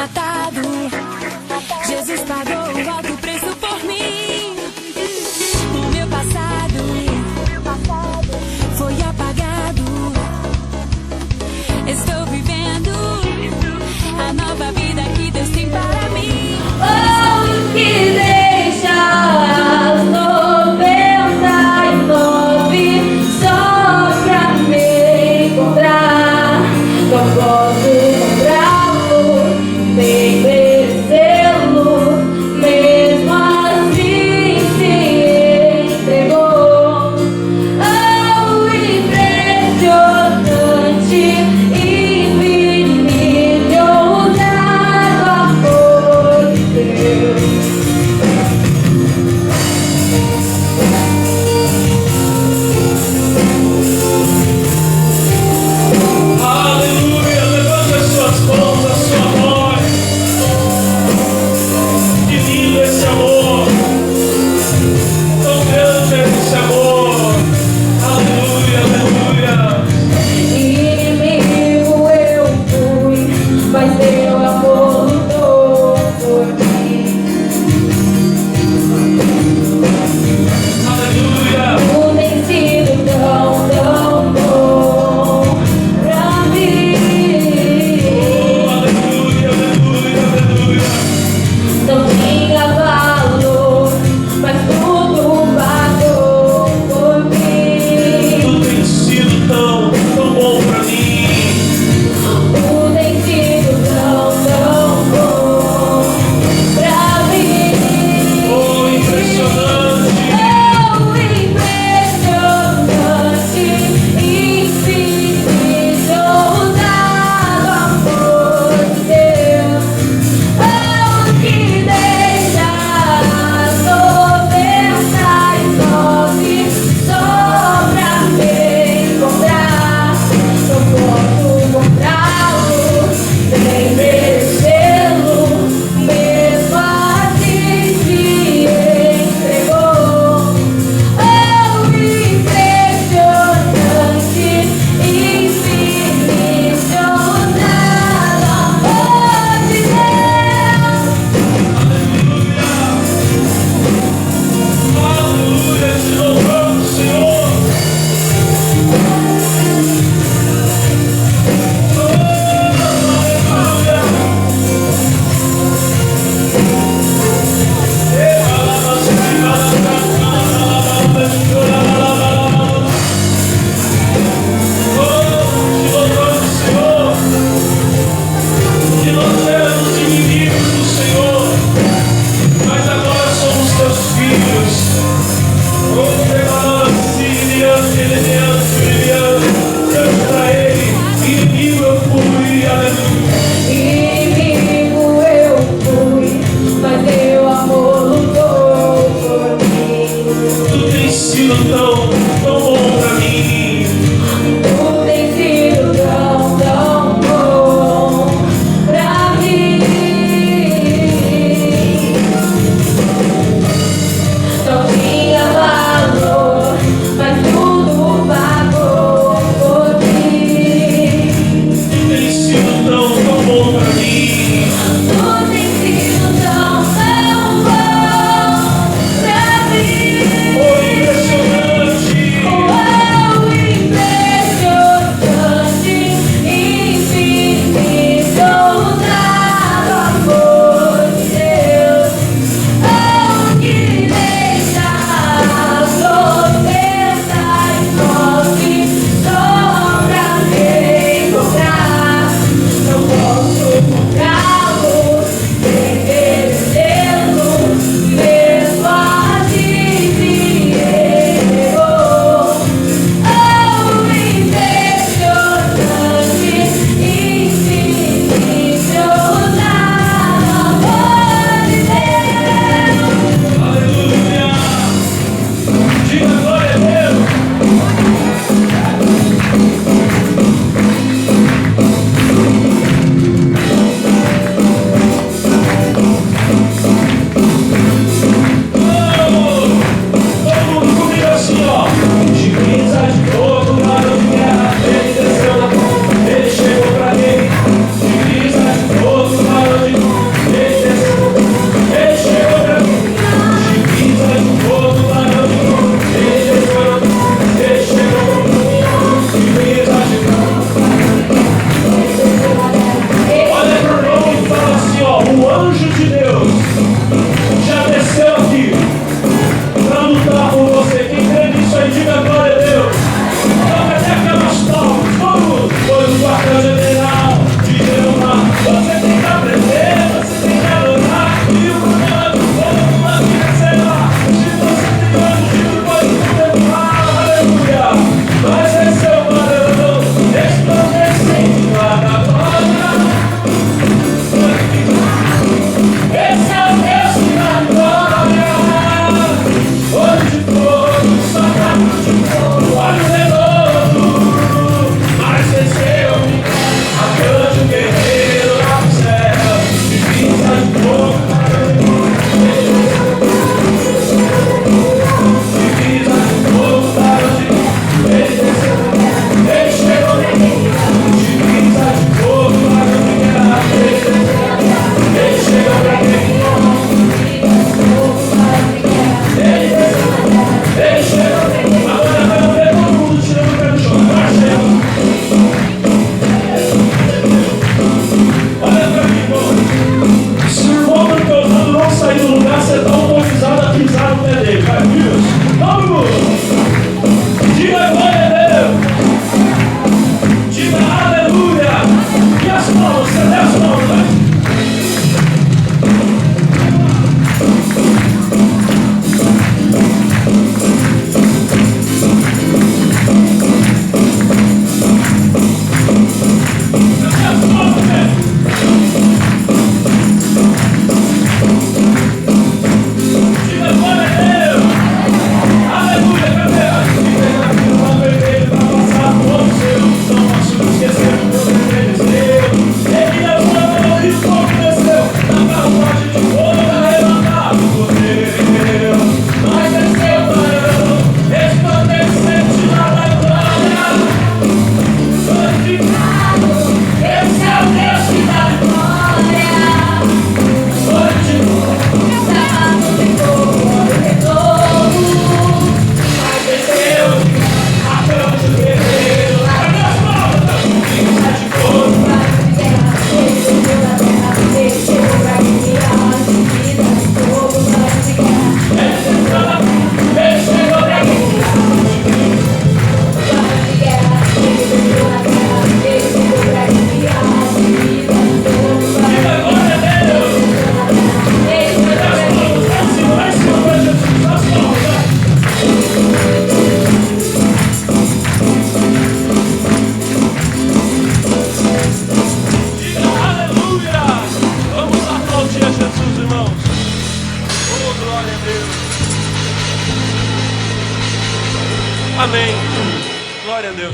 matado. Jesus pagou um alto preço por mim. O meu passado foi apagado. Estou vivendo a nova vida que Deus tem para mim. Oh, que deixa as 99 só pra me encontrar. Não posso comprá-lo, nem merecê-lo,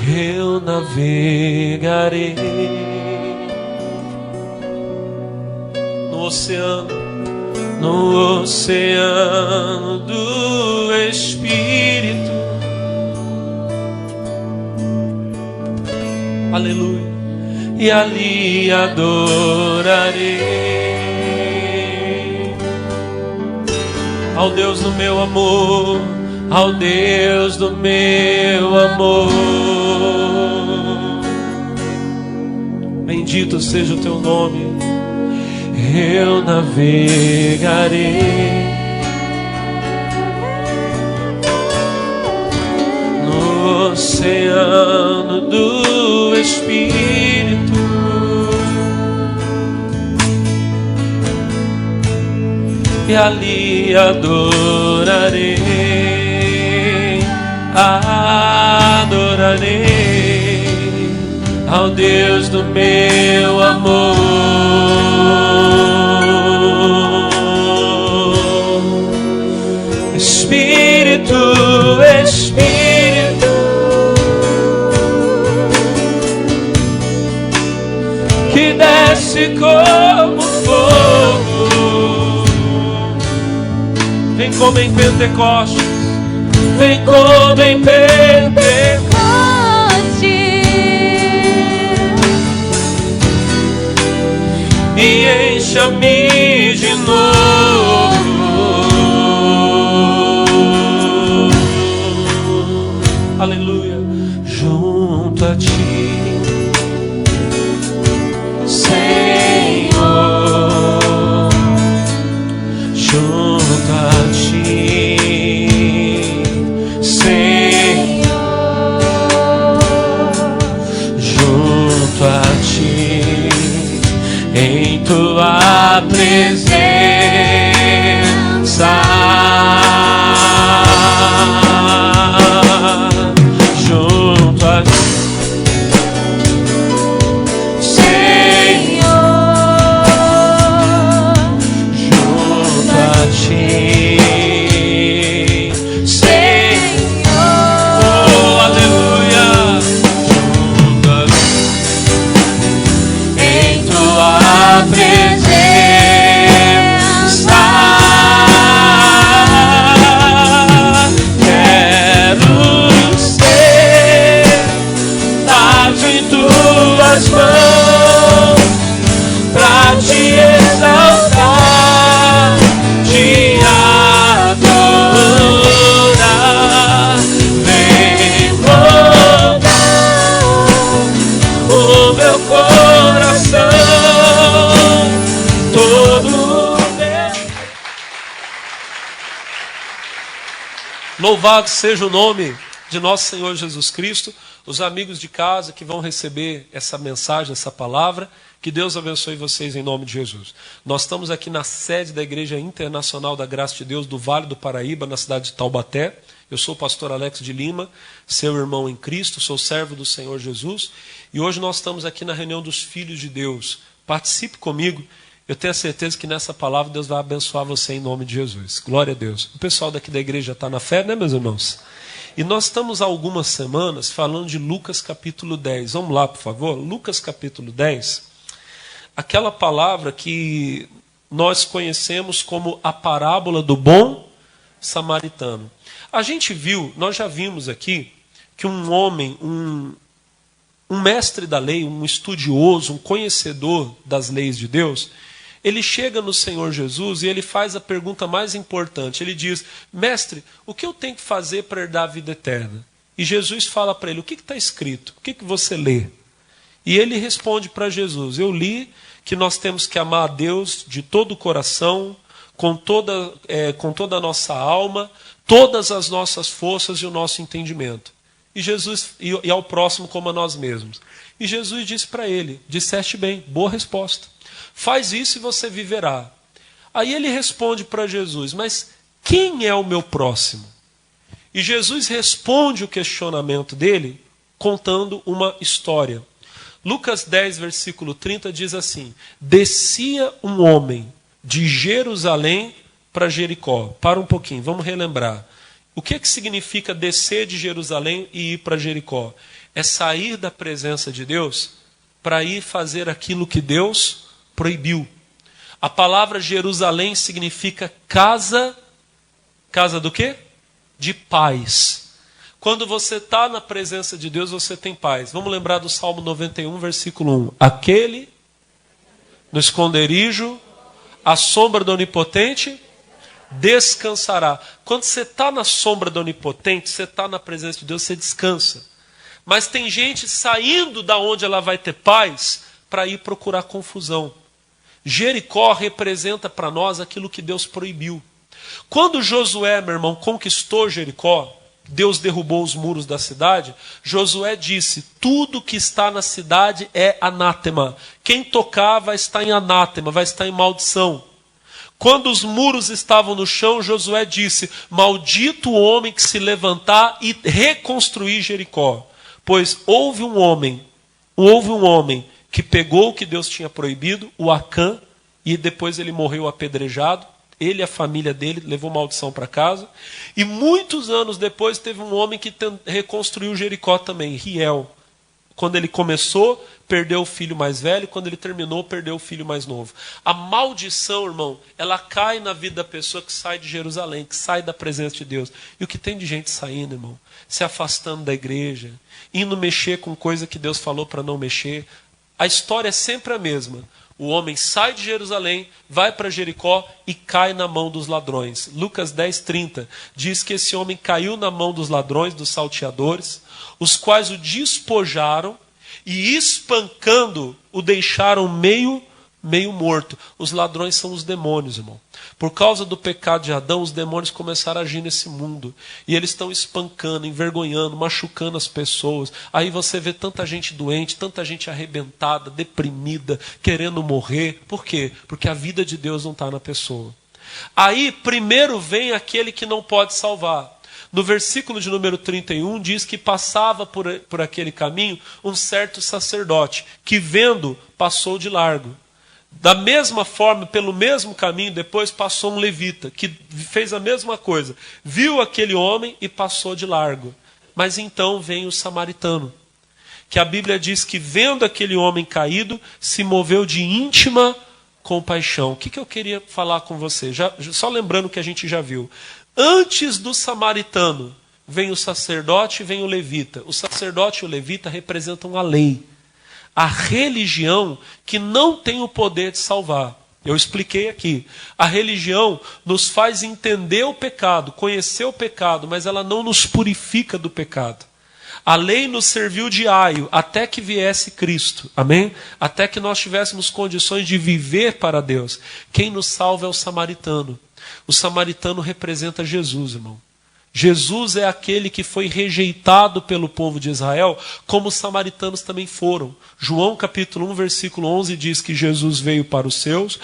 eu navegarei no oceano do Espírito. Aleluia. E ali adorarei ao Deus do meu amor, ao Deus do meu amor. Bendito seja o teu nome. Eu navegarei no oceano do Espírito, e ali adorarei ao Deus do meu amor. Espírito, Espírito, que desce como fogo, vem como em Pentecostes, vem como em Pentecostes, e encha-me de novo. Aleluia. Junto a ti, Senhor, junto a ti, Senhor, junto a ti, em tua presença, junto a ti, Senhor, junto a ti, Senhor, oh, aleluia, junto a ti, em tua presença, quero ser dado em tuas mãos, pra te exaltar, te adorar. Vem moldar o meu coração, todo meu. Louvado seja o nome de nosso Senhor Jesus Cristo. Os amigos de casa que vão receber essa mensagem, essa palavra, que Deus abençoe vocês em nome de Jesus. Nós estamos aqui na sede da Igreja Internacional da Graça de Deus do Vale do Paraíba, na cidade de Taubaté. Eu sou o pastor Alex de Lima, seu irmão em Cristo, sou servo do Senhor Jesus. E hoje nós estamos aqui na reunião dos filhos de Deus. Participe comigo. Eu tenho a certeza que nessa palavra Deus vai abençoar você em nome de Jesus. Glória a Deus. O pessoal daqui da igreja está na fé, né, meus irmãos? E nós estamos há algumas semanas falando de Lucas capítulo 10. Vamos lá, por favor? Lucas capítulo 10. Aquela palavra que nós conhecemos como a parábola do bom samaritano. A gente viu, nós já vimos aqui, que um homem, um mestre da lei, um estudioso, um conhecedor das leis de Deus, ele chega no Senhor Jesus e ele faz a pergunta mais importante. Ele diz: mestre, o que eu tenho que fazer para herdar a vida eterna? E Jesus fala para ele: o que está escrito? O que você lê? E ele responde para Jesus: eu li que nós temos que amar a Deus de todo o coração, com toda a nossa alma, todas as nossas forças e o nosso entendimento. E ao próximo como a nós mesmos. E Jesus disse para ele: disseste bem, boa resposta. Faz isso e você viverá. Aí ele responde para Jesus: mas quem é o meu próximo? E Jesus responde o questionamento dele contando uma história. Lucas 10, versículo 30 diz assim: descia um homem de Jerusalém para Jericó. Para um pouquinho, vamos relembrar. O que significa descer de Jerusalém e ir para Jericó? É sair da presença de Deus para ir fazer aquilo que Deus proibiu. A palavra Jerusalém significa casa. Casa do quê? De paz. Quando você está na presença de Deus, você tem paz. Vamos lembrar do Salmo 91, versículo 1. Aquele no esconderijo, à sombra do Onipotente, descansará. Quando você está na sombra do Onipotente, você está na presença de Deus, você descansa. Mas tem gente saindo da onde ela vai ter paz para ir procurar confusão. Jericó representa para nós aquilo que Deus proibiu. Quando Josué, meu irmão, conquistou Jericó, Deus derrubou os muros da cidade, Josué disse, tudo que está na cidade é anátema. Quem tocar vai estar em anátema, vai estar em maldição. Quando os muros estavam no chão, Josué disse, maldito o homem que se levantar e reconstruir Jericó. Pois houve um homem que pegou o que Deus tinha proibido, o Acã, e depois ele morreu apedrejado. Ele e a família dele levou maldição para casa. E muitos anos depois teve um homem que reconstruiu Jericó também, Riel. Quando ele começou, perdeu o filho mais velho. Quando ele terminou, perdeu o filho mais novo. A maldição, irmão, ela cai na vida da pessoa que sai de Jerusalém, que sai da presença de Deus. E o que tem de gente saindo, irmão? Se afastando da igreja, indo mexer com coisa que Deus falou para não mexer. A história é sempre a mesma. O homem sai de Jerusalém, vai para Jericó e cai na mão dos ladrões. Lucas 10:30 diz que esse homem caiu na mão dos ladrões, dos salteadores, os quais o despojaram e espancando o deixaram meio morto. Os ladrões são os demônios, irmão. Por causa do pecado de Adão, os demônios começaram a agir nesse mundo. E eles estão espancando, envergonhando, machucando as pessoas. Aí você vê tanta gente doente, tanta gente arrebentada, deprimida, querendo morrer. Por quê? Porque a vida de Deus não está na pessoa. Aí primeiro vem aquele que não pode salvar. No versículo de número 31 diz que passava por aquele caminho um certo sacerdote, que vendo, passou de largo. Da mesma forma, pelo mesmo caminho, depois passou um levita, que fez a mesma coisa. Viu aquele homem e passou de largo. Mas então vem o samaritano, que a Bíblia diz que vendo aquele homem caído, se moveu de íntima compaixão. O que eu queria falar com você? Só lembrando que a gente já viu. Antes do samaritano, vem o sacerdote e vem o levita. O sacerdote e o levita representam a lei. A religião que não tem o poder de salvar. Eu expliquei aqui. A religião nos faz entender o pecado, conhecer o pecado, mas ela não nos purifica do pecado. A lei nos serviu de aio até que viesse Cristo. Amém? Até que nós tivéssemos condições de viver para Deus. Quem nos salva é o samaritano. O samaritano representa Jesus, irmão. Jesus é aquele que foi rejeitado pelo povo de Israel, como os samaritanos também foram. João capítulo 1, versículo 11 diz que Jesus veio para os seus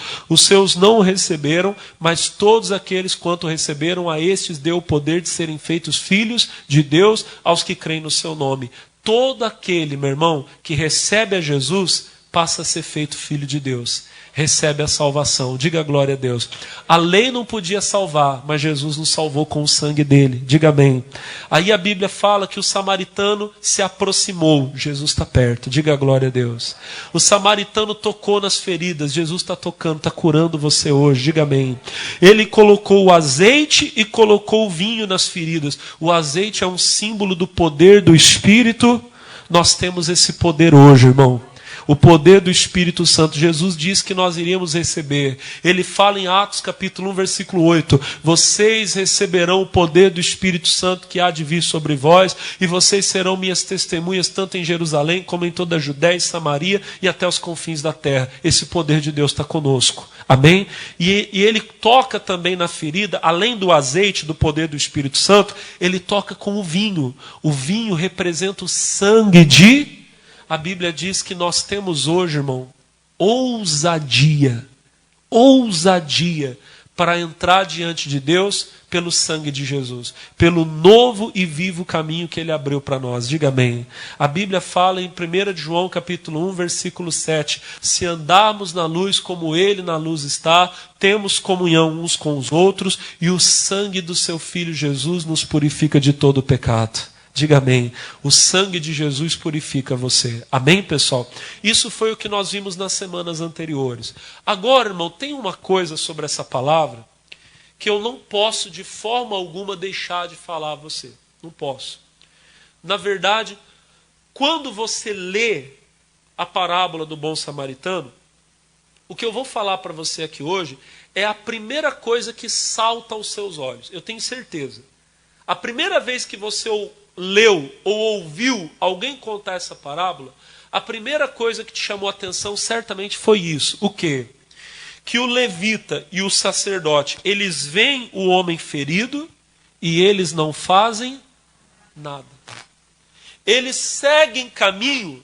não o receberam, mas todos aqueles quanto receberam, a estes deu o poder de serem feitos filhos de Deus, aos que creem no seu nome. Todo aquele, meu irmão, que recebe a Jesus, passa a ser feito filho de Deus. Recebe a salvação. Diga glória a Deus. A lei não podia salvar, mas Jesus nos salvou com o sangue dele. Diga amém. Aí a Bíblia fala que o samaritano se aproximou. Jesus está perto. Diga glória a Deus. O samaritano tocou nas feridas. Jesus está tocando, está curando você hoje. Diga amém. Ele colocou o azeite e colocou o vinho nas feridas. O azeite é um símbolo do poder do Espírito. Nós temos esse poder hoje, irmão. O poder do Espírito Santo. Jesus diz que nós iríamos receber. Ele fala em Atos capítulo 1, versículo 8. Vocês receberão o poder do Espírito Santo que há de vir sobre vós, e vocês serão minhas testemunhas tanto em Jerusalém como em toda a Judéia e Samaria e até os confins da terra. Esse poder de Deus está conosco. Amém? E ele toca também na ferida, além do azeite, do poder do Espírito Santo, ele toca com o vinho. O vinho representa o sangue de... A Bíblia diz que nós temos hoje, irmão, ousadia para entrar diante de Deus pelo sangue de Jesus, pelo novo e vivo caminho que Ele abriu para nós. Diga amém. A Bíblia fala em 1 João capítulo 1, versículo 7, se andarmos na luz como Ele na luz está, temos comunhão uns com os outros, e o sangue do seu Filho Jesus nos purifica de todo o pecado. Diga amém. O sangue de Jesus purifica você. Amém, pessoal? Isso foi o que nós vimos nas semanas anteriores. Agora, irmão, tem uma coisa sobre essa palavra que eu não posso de forma alguma deixar de falar a você. Não posso. Na verdade, quando você lê a parábola do bom samaritano, o que eu vou falar para você aqui hoje é a primeira coisa que salta aos seus olhos. Eu tenho certeza. A primeira vez que você leu ou ouviu alguém contar essa parábola, a primeira coisa que te chamou a atenção certamente foi isso. O quê? Que o levita e o sacerdote, eles veem o homem ferido e eles não fazem nada. Eles seguem caminho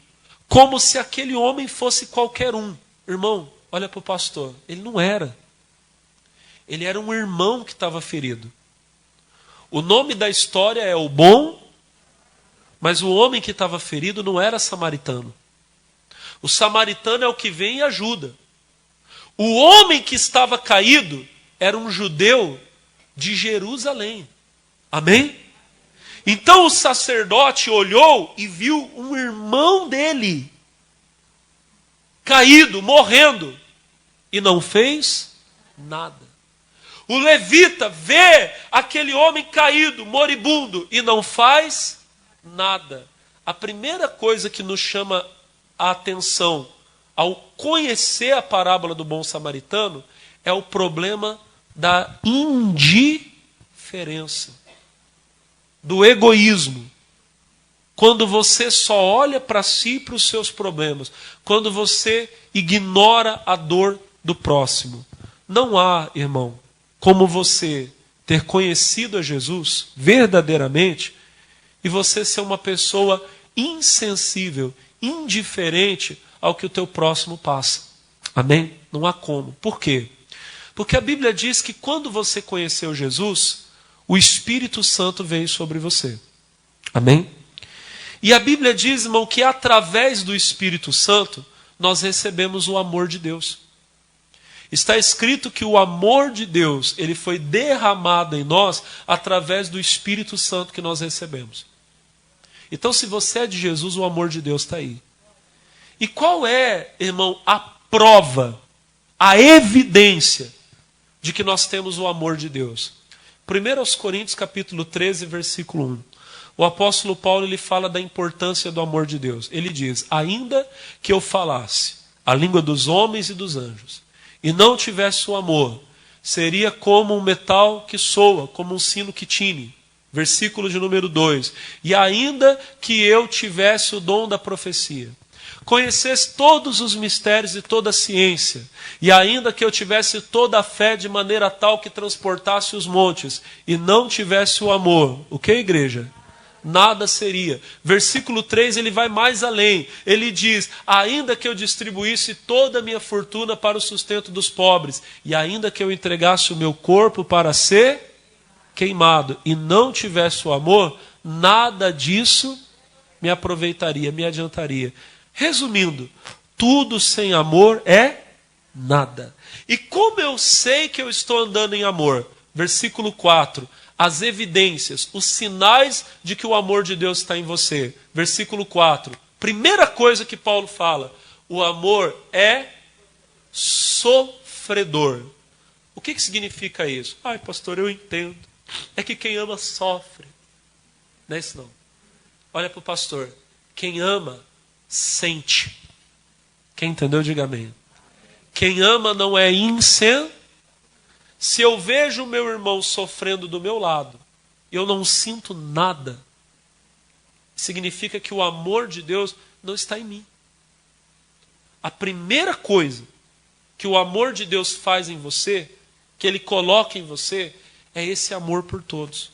como se aquele homem fosse qualquer um. Irmão, olha para o pastor, ele não era. Ele era um irmão que estava ferido. O nome da história é o bom, mas o homem que estava ferido não era samaritano. O samaritano é o que vem e ajuda. O homem que estava caído era um judeu de Jerusalém. Amém? Então o sacerdote olhou e viu um irmão dele caído, morrendo, e não fez nada. O levita vê aquele homem caído, moribundo, e não faz nada. A primeira coisa que nos chama a atenção ao conhecer a parábola do bom samaritano é o problema da indiferença, do egoísmo. Quando você só olha para si e para os seus problemas, quando você ignora a dor do próximo. Não há, irmão, como você ter conhecido a Jesus verdadeiramente e você ser uma pessoa insensível, indiferente ao que o teu próximo passa. Amém? Não há como. Por quê? Porque a Bíblia diz que quando você conheceu Jesus, o Espírito Santo veio sobre você. Amém? E a Bíblia diz, irmão, que através do Espírito Santo nós recebemos o amor de Deus. Está escrito que o amor de Deus, ele foi derramado em nós através do Espírito Santo que nós recebemos. Então, se você é de Jesus, o amor de Deus está aí. E qual é, irmão, a prova, a evidência de que nós temos o amor de Deus? 1 Coríntios capítulo 13, versículo 1. O apóstolo Paulo ele fala da importância do amor de Deus. Ele diz, ainda que eu falasse a língua dos homens e dos anjos, e não tivesse o amor, seria como um metal que soa, como um sino que tine. Versículo de número 2. E ainda que eu tivesse o dom da profecia, conhecesse todos os mistérios e toda a ciência, e ainda que eu tivesse toda a fé de maneira tal que transportasse os montes, e não tivesse o amor, o que, igreja? Nada seria. Versículo 3, ele vai mais além. Ele diz, ainda que eu distribuísse toda a minha fortuna para o sustento dos pobres, e ainda que eu entregasse o meu corpo para ser queimado, e não tivesse o amor, nada disso me aproveitaria, me adiantaria. Resumindo, tudo sem amor é nada. E como eu sei que eu estou andando em amor? Versículo 4. As evidências, os sinais de que o amor de Deus está em você. Versículo 4. Primeira coisa que Paulo fala. O amor é sofredor. O que significa isso? Ai, pastor, eu entendo. É que quem ama sofre. Não é isso não. Olha para o pastor. Quem ama sente. Quem entendeu, diga amém. Quem ama não é insensível. Se eu vejo o meu irmão sofrendo do meu lado, eu não sinto nada, significa que o amor de Deus não está em mim. A primeira coisa que o amor de Deus faz em você, que Ele coloca em você, é esse amor por todos.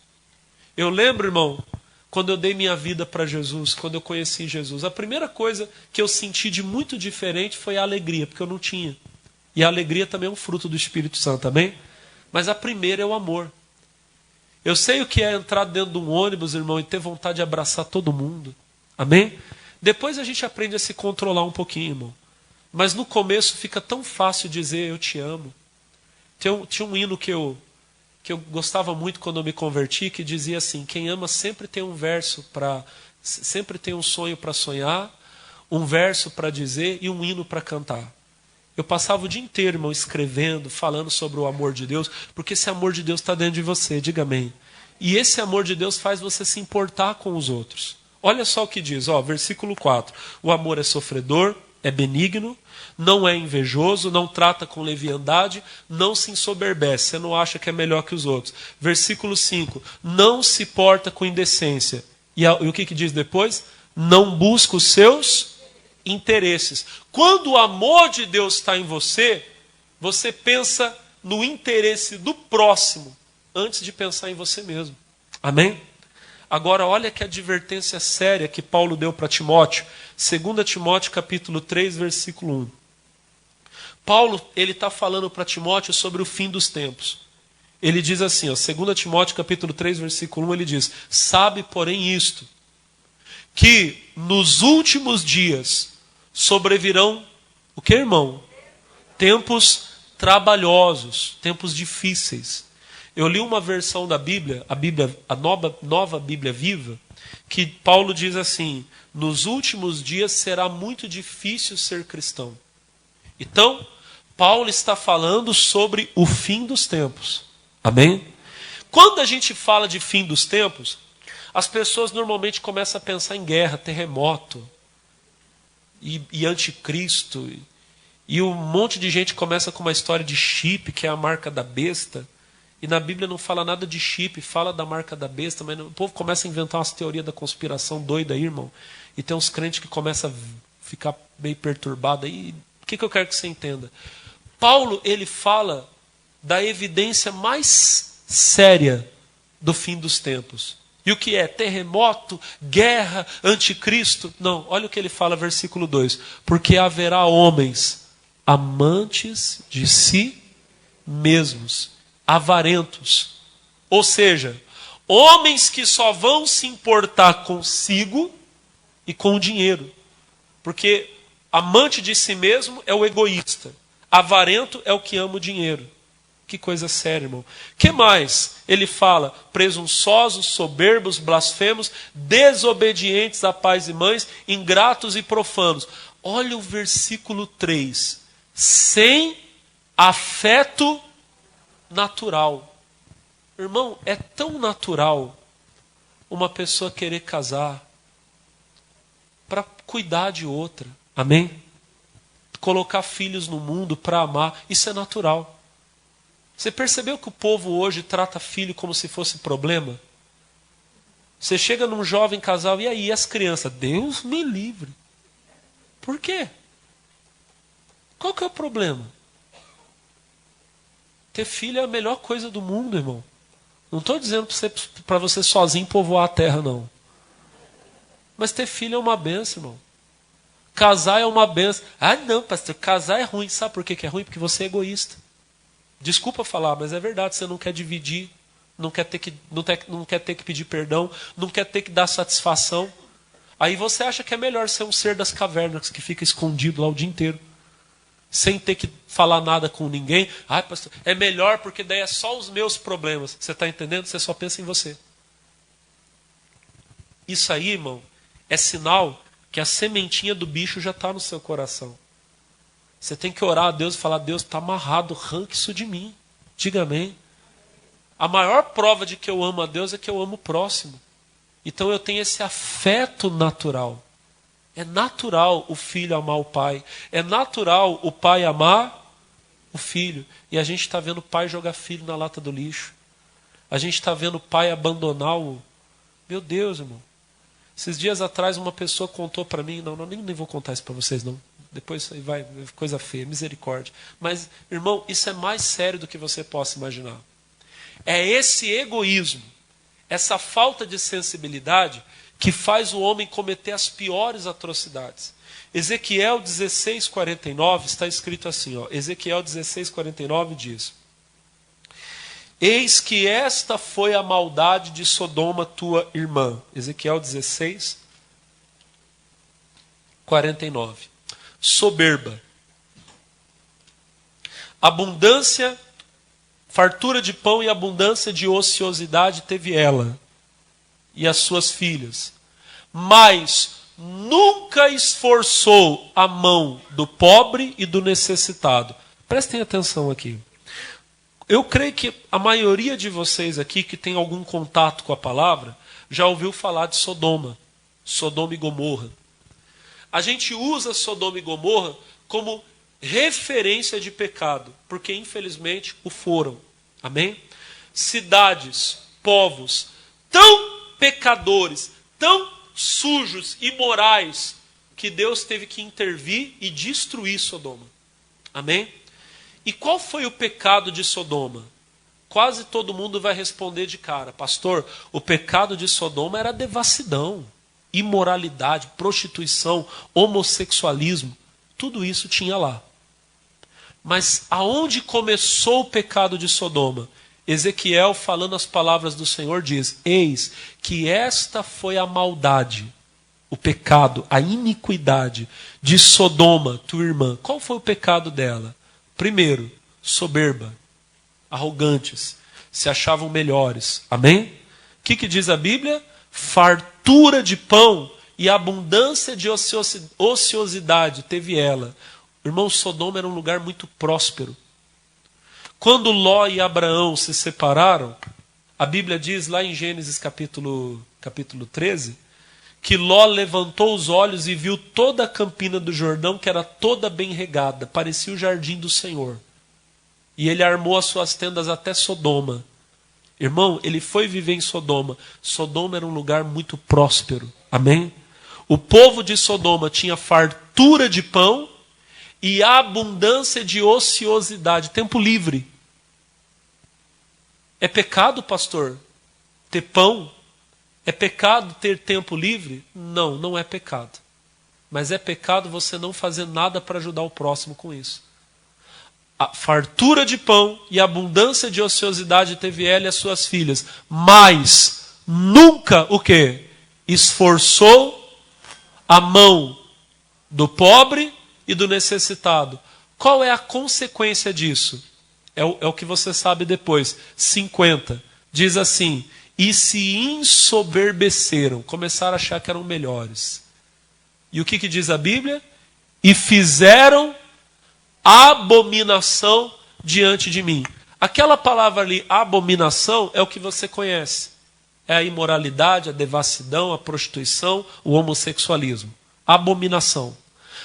Eu lembro, irmão, quando eu dei minha vida para Jesus, quando eu conheci Jesus, a primeira coisa que eu senti de muito diferente foi a alegria, porque eu não tinha. E a alegria também é um fruto do Espírito Santo, amém? Mas a primeira é o amor. Eu sei o que é entrar dentro de um ônibus, irmão, e ter vontade de abraçar todo mundo. Amém? Depois a gente aprende a se controlar um pouquinho, irmão. Mas no começo fica tão fácil dizer eu te amo. Tinha um hino que eu gostava muito quando eu me converti, que dizia assim: quem ama sempre tem um verso sempre tem um sonho para sonhar, um verso para dizer e um hino para cantar. Eu passava o dia inteiro, irmão, escrevendo, falando sobre o amor de Deus, porque esse amor de Deus está dentro de você, diga amém. E esse amor de Deus faz você se importar com os outros. Olha só o que diz, versículo 4. O amor é sofredor, é benigno, não é invejoso, não trata com leviandade, não se ensoberbece, você não acha que é melhor que os outros. Versículo 5. Não se porta com indecência. E o que diz depois? Não busca os seus interesses. Quando o amor de Deus está em você, você pensa no interesse do próximo antes de pensar em você mesmo. Amém? Agora olha que advertência séria que Paulo deu para Timóteo. 2 Timóteo capítulo 3, versículo 1. Paulo está falando para Timóteo sobre o fim dos tempos. Ele diz assim, 2 Timóteo capítulo 3, versículo 1, ele diz: sabe, porém, isto, que nos últimos dias sobrevirão, o que, irmão? Tempos trabalhosos, tempos difíceis. Eu li uma versão da Bíblia, a nova Bíblia Viva, que Paulo diz assim: nos últimos dias será muito difícil ser cristão. Então, Paulo está falando sobre o fim dos tempos. Amém? Quando a gente fala de fim dos tempos, as pessoas normalmente começam a pensar em guerra, terremoto e anticristo. E um monte de gente começa com uma história de chip, que é a marca da besta. E na Bíblia não fala nada de chip, fala da marca da besta, mas o povo começa a inventar umas teorias da conspiração doida aí, irmão. E tem uns crentes que começam a ficar meio perturbados aí. O que eu quero que você entenda? Paulo, ele fala da evidência mais séria do fim dos tempos. E o que é? Terremoto, guerra, anticristo? Não, olha o que ele fala, versículo 2. Porque haverá homens amantes de si mesmos, avarentos. Ou seja, homens que só vão se importar consigo e com o dinheiro. Porque amante de si mesmo é o egoísta. Avarento é o que ama o dinheiro. Que coisa séria, irmão. Que mais? Ele fala: presunçosos, soberbos, blasfemos, desobedientes a pais e mães, ingratos e profanos. Olha o versículo 3. Sem afeto natural. Irmão, é tão natural uma pessoa querer casar para cuidar de outra. Amém? Colocar filhos no mundo para amar. Isso é natural. Você percebeu que o povo hoje trata filho como se fosse problema? Você chega num jovem casal, e aí, as crianças? Deus me livre. Por quê? Qual que é o problema? Ter filho é a melhor coisa do mundo, irmão. Não estou dizendo para você sozinho povoar a terra, não. Mas ter filho é uma benção, irmão. Casar é uma benção. Ah, não, pastor, casar é ruim. Sabe por que é ruim? Porque você é egoísta. Desculpa falar, mas é verdade. Você não quer dividir, não quer ter que pedir perdão, não quer ter que dar satisfação. Aí você acha que é melhor ser um ser das cavernas que fica escondido lá o dia inteiro, sem ter que falar nada com ninguém. Ah, pastor, é melhor porque daí é só os meus problemas. Você está entendendo? Você só pensa em você. Isso aí, irmão, é sinal que a sementinha do bicho já está no seu coração. Você tem que orar a Deus e falar: Deus, está amarrado, arranque isso de mim. Diga amém. A maior prova de que eu amo a Deus é que eu amo o próximo. Então eu tenho esse afeto natural. É natural o filho amar o pai. É natural o pai amar o filho. E a gente está vendo o pai jogar filho na lata do lixo. A gente está vendo o pai abandonar o... Meu Deus, irmão. Esses dias atrás uma pessoa contou para mim... Não, nem vou contar isso para vocês, não. Depois isso aí vai, coisa feia, misericórdia. Mas, irmão, isso é mais sério do que você possa imaginar. É esse egoísmo, essa falta de sensibilidade que faz o homem cometer as piores atrocidades. Ezequiel 16:49 está escrito assim, Ezequiel 16:49 diz: Eis que esta foi a maldade de Sodoma, tua irmã. Ezequiel 16, 49. Soberba. Abundância, fartura de pão e abundância de ociosidade teve ela e as suas filhas. Mas nunca esforçou a mão do pobre e do necessitado. Prestem atenção aqui. Eu creio que a maioria de vocês aqui que tem algum contato com a palavra já ouviu falar de Sodoma, Sodoma e Gomorra. A gente usa Sodoma e Gomorra como referência de pecado, porque infelizmente o foram. Amém? Cidades, povos tão pecadores, tão sujos, imorais, que Deus teve que intervir e destruir Sodoma. Amém? E qual foi o pecado de Sodoma? Quase todo mundo vai responder de cara: pastor, o pecado de Sodoma era devassidão, imoralidade, prostituição, homossexualismo. Tudo isso tinha lá. Mas aonde começou o pecado de Sodoma? Ezequiel, falando as palavras do Senhor, diz: eis que esta foi a maldade, o pecado, a iniquidade de Sodoma, tua irmã. Qual foi o pecado dela? Primeiro, soberba, arrogantes, se achavam melhores. Amém? O que diz a Bíblia? Fartura de pão e abundância de ociosidade teve ela. Irmão, Sodoma era um lugar muito próspero. Quando Ló e Abraão se separaram, a Bíblia diz lá em Gênesis capítulo 13, que Ló levantou os olhos e viu toda a campina do Jordão, que era toda bem regada, parecia o jardim do Senhor. E ele armou as suas tendas até Sodoma. Irmão, ele foi viver em Sodoma. Sodoma era um lugar muito próspero. Amém? O povo de Sodoma tinha fartura de pão e abundância de ociosidade, tempo livre. É pecado, pastor, ter pão? É pecado ter tempo livre? Não, não é pecado. Mas é pecado você não fazer nada para ajudar o próximo com isso. A fartura de pão e abundância de ociosidade teve ela e as suas filhas. Mas nunca o quê? Esforçou a mão do pobre e do necessitado. Qual é a consequência disso? É o que você sabe depois. 50. Diz assim: e se ensoberbeceram, começaram a achar que eram melhores. E o que diz a Bíblia? E fizeram abominação diante de mim. Aquela palavra ali, abominação, é o que você conhece. É a imoralidade, a devassidão, a prostituição, o homossexualismo. Abominação.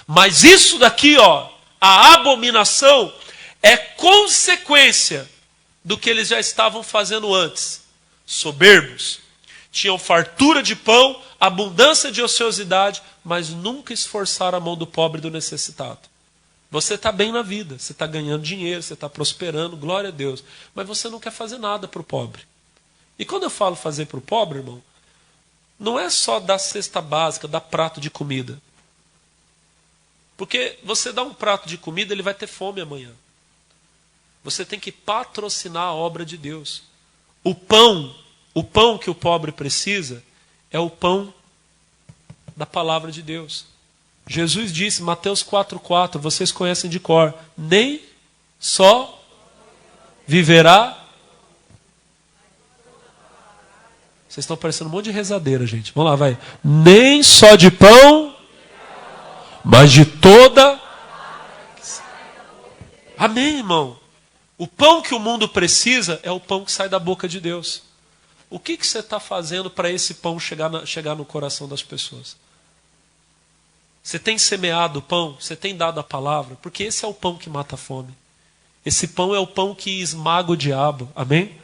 Mas isso daqui, ó, a abominação é consequência do que eles já estavam fazendo antes. Soberbos, tinham fartura de pão, abundância de ociosidade, mas nunca esforçaram a mão do pobre e do necessitado. Você está bem na vida, você está ganhando dinheiro, você está prosperando, glória a Deus, mas você não quer fazer nada para o pobre. E quando eu falo fazer para o pobre, irmão, não é só dar cesta básica, dar prato de comida. Porque você dá um prato de comida, ele vai ter fome amanhã. Você tem que patrocinar a obra de Deus. O pão que o pobre precisa é o pão da palavra de Deus. Jesus disse, Mateus 4,4, vocês conhecem de cor, nem só viverá. Vocês estão parecendo um monte de rezadeira, gente. Vamos lá, vai. Nem só de pão, mas de toda. Amém, irmão? O pão que o mundo precisa é o pão que sai da boca de Deus. O que você está fazendo para esse pão chegar no coração das pessoas? Você tem semeado o pão? Você tem dado a palavra? Porque esse é o pão que mata a fome. Esse pão é o pão que esmaga o diabo. Amém?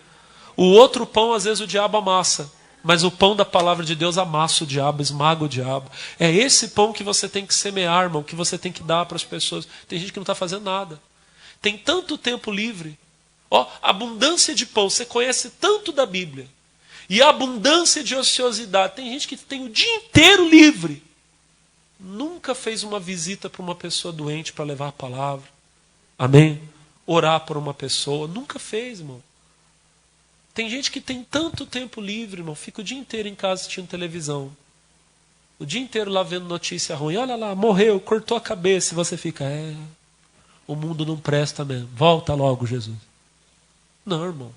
O outro pão, às vezes, o diabo amassa. Mas o pão da palavra de Deus amassa o diabo, esmaga o diabo. É esse pão que você tem que semear, irmão, que você tem que dar para as pessoas. Tem gente que não está fazendo nada. Tem tanto tempo livre. Ó, abundância de pão, você conhece tanto da Bíblia. E a abundância de ociosidade. Tem gente que tem o dia inteiro livre. Nunca fez uma visita para uma pessoa doente para levar a palavra. Amém? Orar por uma pessoa. Nunca fez, irmão. Tem gente que tem tanto tempo livre, irmão, fica o dia inteiro em casa assistindo televisão. O dia inteiro lá vendo notícia ruim. Olha lá, morreu, cortou a cabeça. E você fica, o mundo não presta mesmo. Volta logo, Jesus. Não, irmão.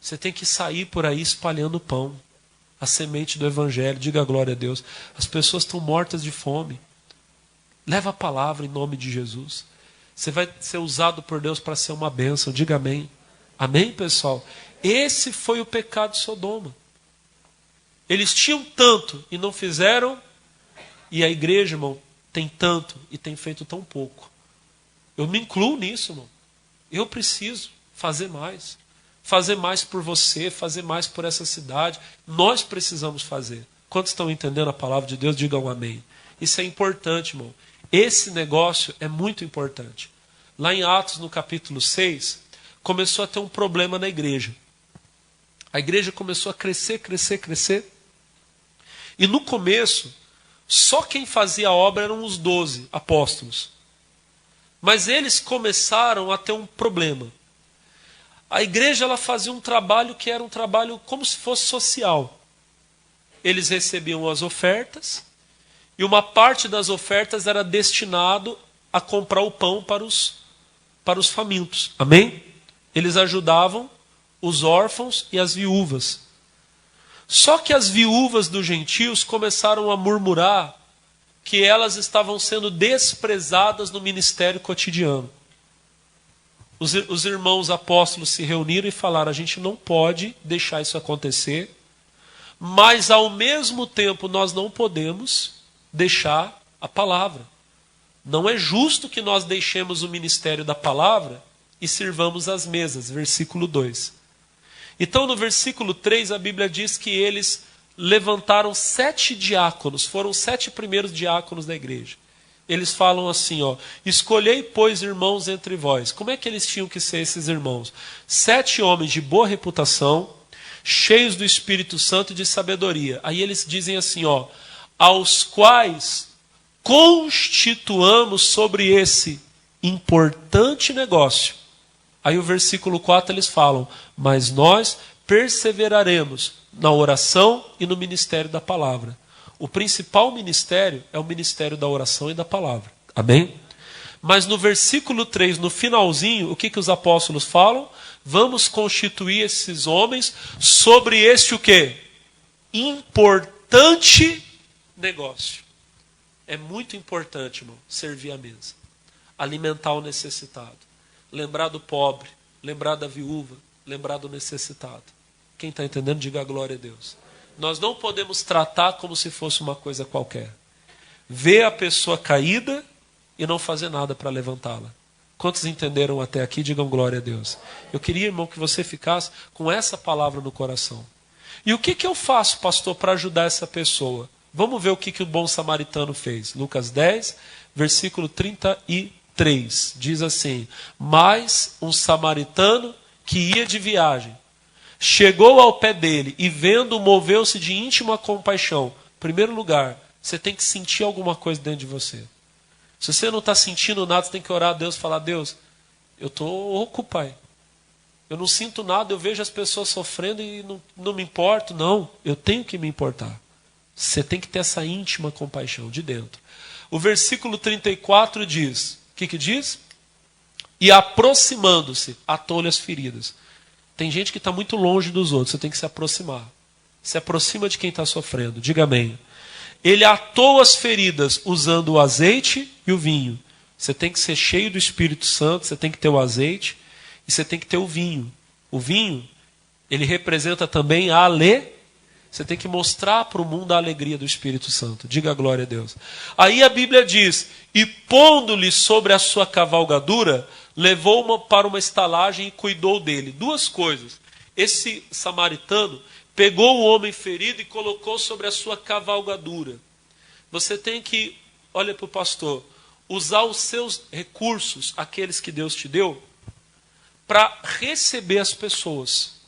Você tem que sair por aí espalhando pão. A semente do evangelho. Diga glória a Deus. As pessoas estão mortas de fome. Leva a palavra em nome de Jesus. Você vai ser usado por Deus para ser uma bênção. Diga amém. Amém, pessoal? Esse foi o pecado de Sodoma. Eles tinham tanto e não fizeram. E a igreja, irmão, tem tanto e tem feito tão pouco. Eu me incluo nisso, irmão. Eu preciso fazer mais. Fazer mais por você, fazer mais por essa cidade. Nós precisamos fazer. Quantos estão entendendo a palavra de Deus? Digam amém. Isso é importante, irmão. Esse negócio é muito importante. Lá em Atos, no capítulo 6, começou a ter um problema na igreja. A igreja começou a crescer, crescer, crescer. E no começo, só quem fazia a obra eram os 12 apóstolos. Mas eles começaram a ter um problema. A igreja ela fazia um trabalho que era um trabalho como se fosse social. Eles recebiam as ofertas, e uma parte das ofertas era destinado a comprar o pão para os famintos. Amém? Eles ajudavam os órfãos e as viúvas. Só que as viúvas dos gentios começaram a murmurar que elas estavam sendo desprezadas no ministério cotidiano. Os irmãos apóstolos se reuniram e falaram, a gente não pode deixar isso acontecer, mas ao mesmo tempo nós não podemos deixar a palavra. Não é justo que nós deixemos o ministério da palavra e sirvamos as mesas. Versículo 2. Então no versículo 3 a Bíblia diz que eles levantaram 7 diáconos, foram 7 primeiros diáconos da igreja. Eles falam assim, escolhei, pois, irmãos entre vós. Como é que eles tinham que ser esses irmãos? 7 homens de boa reputação, cheios do Espírito Santo e de sabedoria. Aí eles dizem assim, aos quais constituamos sobre esse importante negócio. Aí o versículo 4 eles falam, mas nós perseveraremos na oração e no ministério da palavra. O principal ministério é o ministério da oração e da palavra. Amém? Mas no versículo 3, no finalzinho, o que os apóstolos falam? Vamos constituir esses homens sobre este o quê? Importante negócio. É muito importante, irmão, servir a mesa. Alimentar o necessitado. Lembrar do pobre, lembrar da viúva, lembrar do necessitado. Quem está entendendo, diga a glória a Deus. Nós não podemos tratar como se fosse uma coisa qualquer. Ver a pessoa caída e não fazer nada para levantá-la. Quantos entenderam até aqui, digam glória a Deus. Eu queria, irmão, que você ficasse com essa palavra no coração. E o que eu faço, pastor, para ajudar essa pessoa? Vamos ver o que o bom samaritano fez. Lucas 10, versículo 33. Diz assim, mas um samaritano que ia de viagem, chegou ao pé dele e vendo, moveu-se de íntima compaixão. Em primeiro lugar, você tem que sentir alguma coisa dentro de você. Se você não está sentindo nada, você tem que orar a Deus e falar, Deus, eu estou oco, Pai. Eu não sinto nada, eu vejo as pessoas sofrendo e não me importo. Não, eu tenho que me importar. Você tem que ter essa íntima compaixão de dentro. O versículo 34 diz, o que diz? E aproximando-se, atou-lhe as feridas. Tem gente que está muito longe dos outros, você tem que se aproximar. Se aproxima de quem está sofrendo, diga amém. Ele atou as feridas usando o azeite e o vinho. Você tem que ser cheio do Espírito Santo, você tem que ter o azeite e você tem que ter o vinho. O vinho, ele representa também a alegria. Você tem que mostrar para o mundo a alegria do Espírito Santo. Diga a glória a Deus. Aí a Bíblia diz, e pondo-lhe sobre a sua cavalgadura, levou-o para uma estalagem e cuidou dele. 2 coisas. Esse samaritano pegou o homem ferido e colocou sobre a sua cavalgadura. Você tem que, olha para o pastor, usar os seus recursos, aqueles que Deus te deu, para receber as pessoas.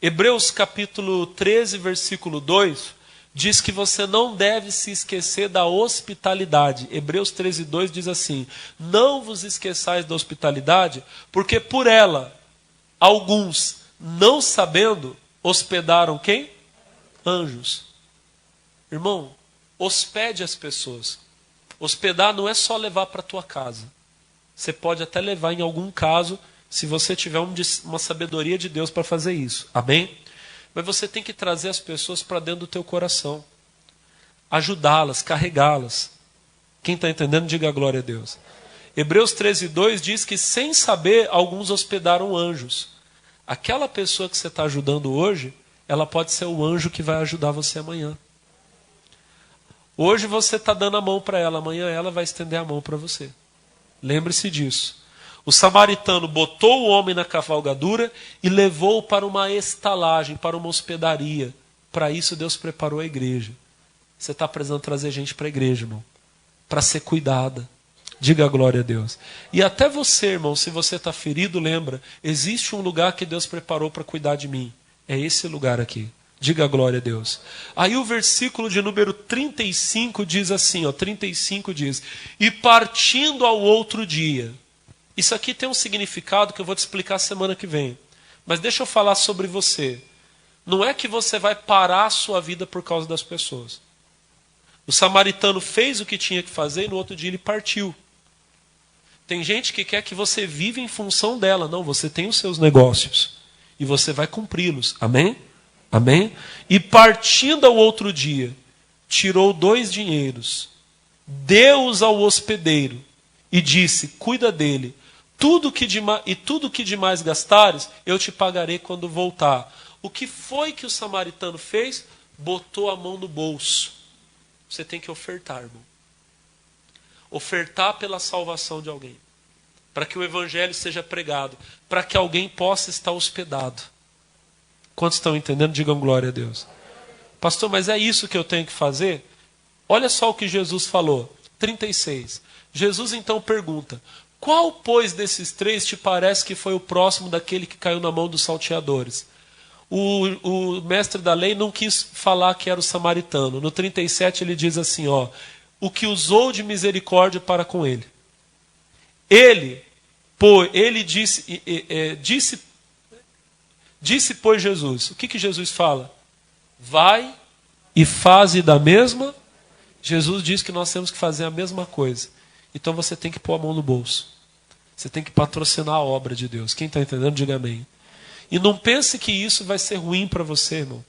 Hebreus capítulo 13, versículo 2, diz que você não deve se esquecer da hospitalidade. Hebreus 13, 2 diz assim, não vos esqueçais da hospitalidade, porque por ela alguns, não sabendo, hospedaram quem? Anjos. Irmão, hospede as pessoas. Hospedar não é só levar para a tua casa. Você pode até levar em algum caso, se você tiver uma sabedoria de Deus para fazer isso. Amém? Mas você tem que trazer as pessoas para dentro do teu coração. Ajudá-las, carregá-las. Quem está entendendo, diga glória a Deus. Hebreus 13:2 diz que sem saber, alguns hospedaram anjos. Aquela pessoa que você está ajudando hoje, ela pode ser o anjo que vai ajudar você amanhã. Hoje você está dando a mão para ela, amanhã ela vai estender a mão para você. Lembre-se disso. O samaritano botou o homem na cavalgadura e levou-o para uma estalagem, para uma hospedaria. Para isso Deus preparou a igreja. Você está precisando trazer gente para a igreja, irmão. Para ser cuidada. Diga glória a Deus. E até você, irmão, se você está ferido, lembra, existe um lugar que Deus preparou para cuidar de mim. É esse lugar aqui. Diga glória a Deus. Aí o versículo de número 35 diz assim, 35 diz, e partindo ao outro dia. Isso aqui tem um significado que eu vou te explicar semana que vem. Mas deixa eu falar sobre você. Não é que você vai parar a sua vida por causa das pessoas. O samaritano fez o que tinha que fazer e no outro dia ele partiu. Tem gente que quer que você viva em função dela. Não, você tem os seus negócios. E você vai cumpri-los. Amém? Amém? E partindo ao outro dia, tirou 2 dinheiros, deu-os ao hospedeiro e disse, cuida dele. Tudo que demais gastares, eu te pagarei quando voltar. O que foi que o samaritano fez? Botou a mão no bolso. Você tem que ofertar, irmão. Ofertar pela salvação de alguém. Para que o evangelho seja pregado. Para que alguém possa estar hospedado. Quantos estão entendendo? Digam glória a Deus. Pastor, mas é isso que eu tenho que fazer? Olha só o que Jesus falou. 36. Jesus então pergunta, qual, pois, desses 3 te parece que foi o próximo daquele que caiu na mão dos salteadores? O mestre da lei não quis falar que era o samaritano. No 37 ele diz assim, o que usou de misericórdia para com ele. Ele disse, pois, Jesus. O que Jesus fala? Vai e faze da mesma. Jesus diz que nós temos que fazer a mesma coisa. Então você tem que pôr a mão no bolso. Você tem que patrocinar a obra de Deus. Quem está entendendo, diga amém. E não pense que isso vai ser ruim para você, irmão.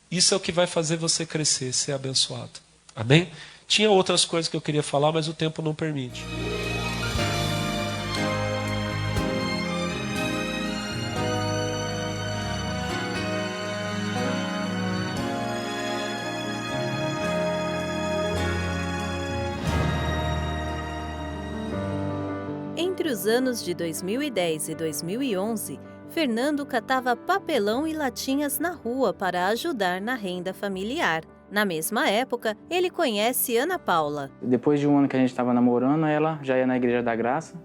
Isso é o que vai fazer você crescer, ser abençoado. Amém? Tinha outras coisas que eu queria falar, mas o tempo não permite. Entre os anos de 2010 e 2011, Fernando catava papelão e latinhas na rua para ajudar na renda familiar. Na mesma época, ele conhece Ana Paula. Depois de um ano que a gente estava namorando, ela já ia na Igreja da Graça.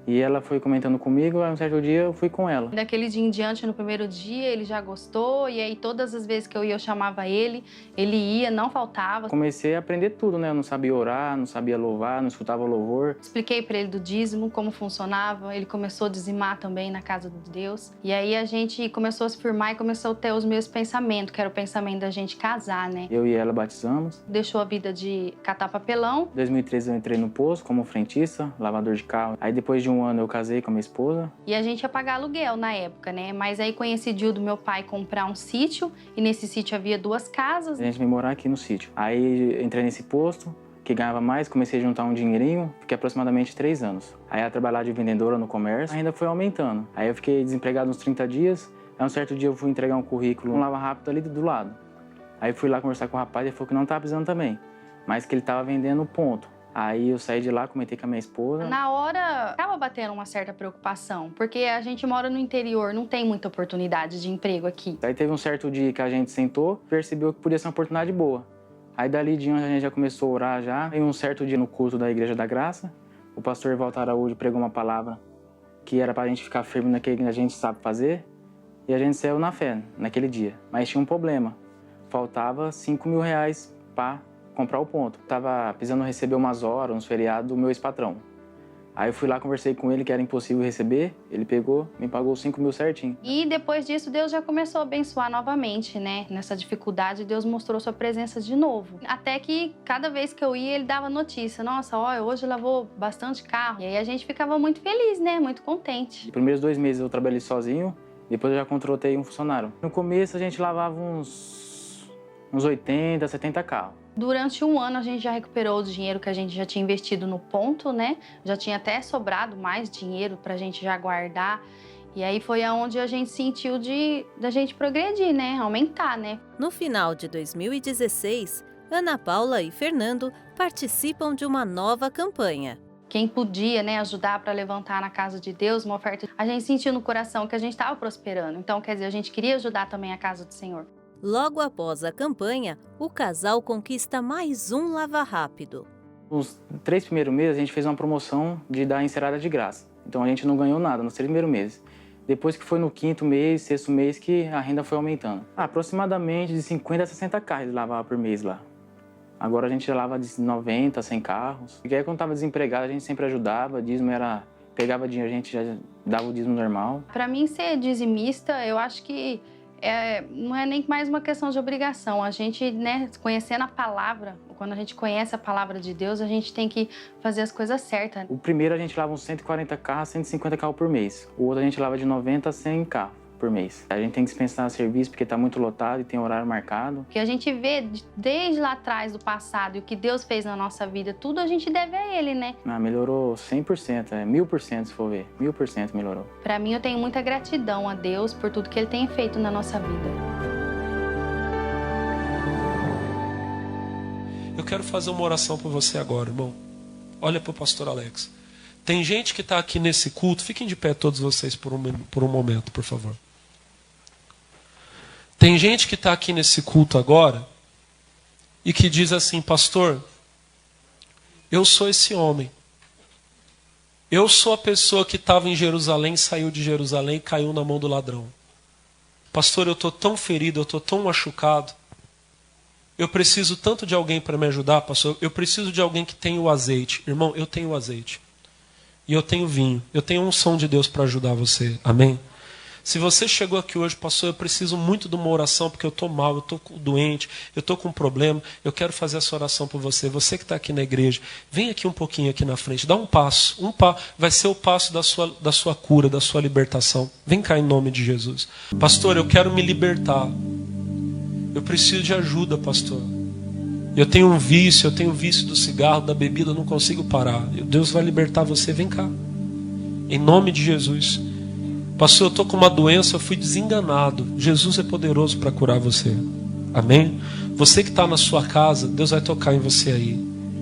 E ela foi comentando comigo, aí um certo dia eu fui com ela. Daquele dia em diante, no primeiro dia, ele já gostou, e aí todas as vezes que eu ia, eu chamava ele ia, não faltava. Comecei a aprender tudo, né? Eu não sabia orar, não sabia louvar, não escutava louvor. Expliquei para ele do dízimo, como funcionava, ele começou a dizimar também na casa de Deus. E aí a gente começou a se firmar e começou a ter os meus pensamentos, que era o pensamento da gente casar, né? Eu e ela batizamos. Deixou a vida de catar papelão. Em 2013 eu entrei no posto como frentista, lavador de carro. Aí depois de um ano eu casei com a minha esposa. E a gente ia pagar aluguel na época, né? Mas aí coincidiu do meu pai comprar um sítio, e nesse sítio havia 2 casas. A gente veio morar aqui no sítio. Aí entrei nesse posto, que ganhava mais, comecei a juntar um dinheirinho, fiquei aproximadamente 3 anos. Aí a trabalhar de vendedora no comércio, ainda foi aumentando. Aí eu fiquei desempregado uns 30 dias, aí um certo dia eu fui entregar um currículo, um lava rápido ali do lado. Aí fui lá conversar com o rapaz, ele falou que não estava precisando também, mas que ele estava vendendo ponto. Aí eu saí de lá, comentei com a minha esposa. Na hora, acaba batendo uma certa preocupação, porque a gente mora no interior, não tem muita oportunidade de emprego aqui. Aí teve um certo dia que a gente sentou, percebeu que podia ser uma oportunidade boa. Aí dali de onde a gente já começou a orar já. Em um certo dia no culto da Igreja da Graça, o pastor Walter Araújo pregou uma palavra que era pra gente ficar firme naquilo que a gente sabe fazer. E a gente saiu na fé naquele dia. Mas tinha um problema. Faltava R$5.000 para comprar o ponto. Tava precisando receber umas horas, uns feriados do meu ex-patrão. Aí eu fui lá, conversei com ele que era impossível receber, ele pegou, me pagou 5 mil certinho. E depois disso, Deus já começou a abençoar novamente, né? Nessa dificuldade, Deus mostrou sua presença de novo. Até que cada vez que eu ia, ele dava notícia. Nossa, ó, hoje lavou bastante carro. E aí a gente ficava muito feliz, né? Muito contente. Os primeiros 2 meses eu trabalhei sozinho, depois eu já contratei um funcionário. No começo a gente lavava uns 80, 70 carros. Durante um ano a gente já recuperou o dinheiro que a gente já tinha investido no ponto, né? Já tinha até sobrado mais dinheiro pra gente já guardar. E aí foi aonde a gente sentiu da gente progredir, né? Aumentar, né? No final de 2016, Ana Paula e Fernando participam de uma nova campanha. Quem podia, né, ajudar para levantar na casa de Deus uma oferta, a gente sentiu no coração que a gente estava prosperando. Então, quer dizer, a gente queria ajudar também a casa do Senhor. Logo após a campanha, o casal conquista mais um Lava Rápido. Nos 3 primeiros meses a gente fez uma promoção de dar encerada de graça. Então a gente não ganhou nada nos 3 primeiros meses. Depois que foi no 5º mês, 6º mês que a renda foi aumentando. Aproximadamente de 50 a 60 carros eles lavavam por mês lá. Agora a gente já lava de 90 a 100 carros. Porque aí quando estava desempregado a gente sempre ajudava, dízimo era... Pegava dinheiro, a gente já dava o dízimo normal. Para mim ser dizimista, eu acho que não é nem mais uma questão de obrigação. A gente, né, conhecendo a palavra, quando a gente conhece a palavra de Deus, a gente tem que fazer as coisas certas. O primeiro a gente lava uns 140 carros, 150 carros por mês. O outro a gente lava de 90 a 100 carros por mês. A gente tem que dispensar serviço porque está muito lotado e tem horário marcado. O que a gente vê desde lá atrás do passado e o que Deus fez na nossa vida, tudo a gente deve a Ele, né? Melhorou 100%, 1000% se for ver. 1000% melhorou. Para mim, eu tenho muita gratidão a Deus por tudo que Ele tem feito na nossa vida. Eu quero fazer uma oração por você agora, irmão. Olha para o pastor Alex. Tem gente que está aqui nesse culto. Fiquem de pé todos vocês por um momento, por favor. Tem gente que está aqui nesse culto agora e que diz assim: pastor, eu sou esse homem. Eu sou a pessoa que estava em Jerusalém, saiu de Jerusalém e caiu na mão do ladrão. Pastor, eu estou tão ferido, eu estou tão machucado. Eu preciso tanto de alguém para me ajudar, pastor. Eu preciso de alguém que tenha o azeite. Irmão, eu tenho o azeite. E eu tenho vinho. Eu tenho a unção de Deus para ajudar você. Amém? Se você chegou aqui hoje, pastor, eu preciso muito de uma oração porque eu estou mal, eu estou doente, eu estou com um problema. Eu quero fazer essa oração por você. Você que está aqui na igreja, vem aqui um pouquinho aqui na frente. Dá um passo. Vai ser o passo da sua cura, da sua libertação. Vem cá em nome de Jesus. Pastor, eu quero me libertar. Eu preciso de ajuda, pastor. Eu tenho um vício, do cigarro, da bebida, eu não consigo parar. Deus vai libertar você, vem cá. Em nome de Jesus. Pastor, eu estou com uma doença, eu fui desenganado. Jesus é poderoso para curar você. Amém? Você que está na sua casa, Deus vai tocar em você aí.